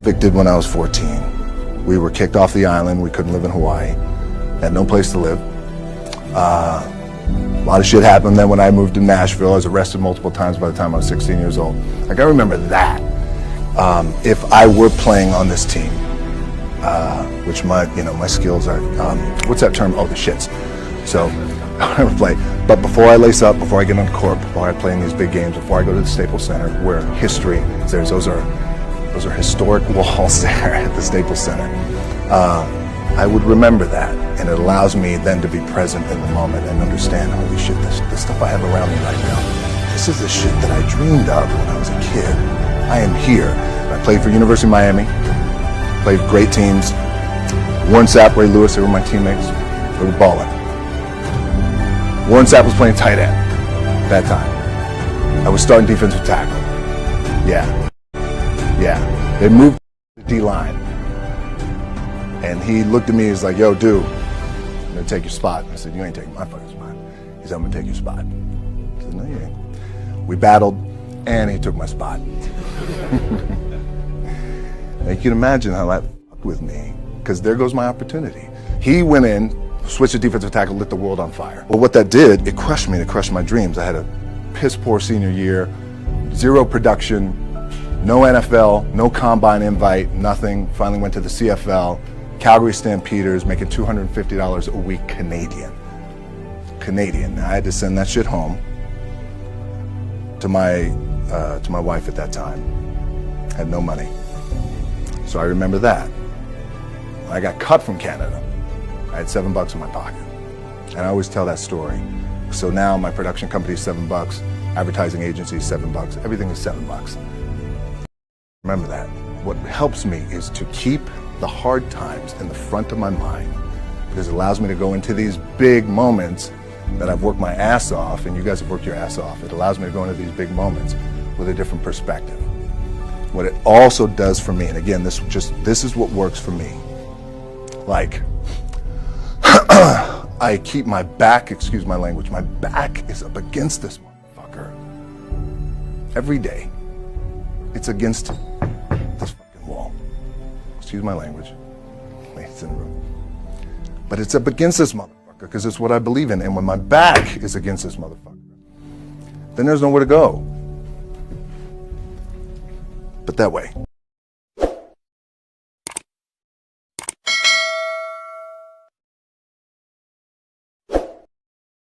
Evicted when I was 14. We were kicked off the island. We couldn't live in Hawaii. Had no place to live. A lot of shit happened then when I moved to Nashville. I was arrested multiple times by the time I was 16 years old. Like, I remember that. If I were playing on this team, which my skills are, what's that term? Oh, the shits. So I would play. But before I lace up, before I get on the court, before I play in these big games, before I go to the Staples Center, where history is there, those are historic walls there at the Staples Center. I would remember that, and it allows me then to be present in the moment and understand, holy shit, the stuff I have around me right now, this is the shit that I dreamed of when I was a kid. I am here. I played for University of Miami, played great teams. Warren Sapp, Ray Lewis, they were my teammates. They were balling. Warren Sapp was playing tight end that time. I was starting defensive tackle. Yeah. They moved to the D-line. And he looked at me, he's like, yo, dude, I'm gonna take your spot. I said, you ain't taking my fucking spot. He said, I'm gonna take your spot. I said, no, you ain't. We battled, and he took my spot. You can imagine how that fucked with me, because there goes my opportunity. He went in, switched to defensive tackle, lit the world on fire. Well, what that did, it crushed me, it crushed my dreams. I had a piss poor senior year, zero production, no NFL, no combine invite, nothing. Finally went to the CFL, Calgary Stampeders, making $250 a week Canadian. Now, I had to send that shit home to my wife at that time. Had no money. So I remember that. When I got cut from Canada, I had $7 in my pocket. And I always tell that story. So now my production company is $7, advertising agency is $7, everything is $7. Remember that. What helps me is to keep the hard times in the front of my mind, because it allows me to go into these big moments that I've worked my ass off, and you guys have worked your ass off. It allows me to go into these big moments with a different perspective. What it also does for me, and again, this is what works for me. Like, I keep my back, excuse my language, my back is up against this motherfucker. Every day, it's against this fucking wall. Excuse my language, ladies in the room. But it's up against this motherfucker because it's what I believe in. And when my back is against this motherfucker, then there's nowhere to go but that way.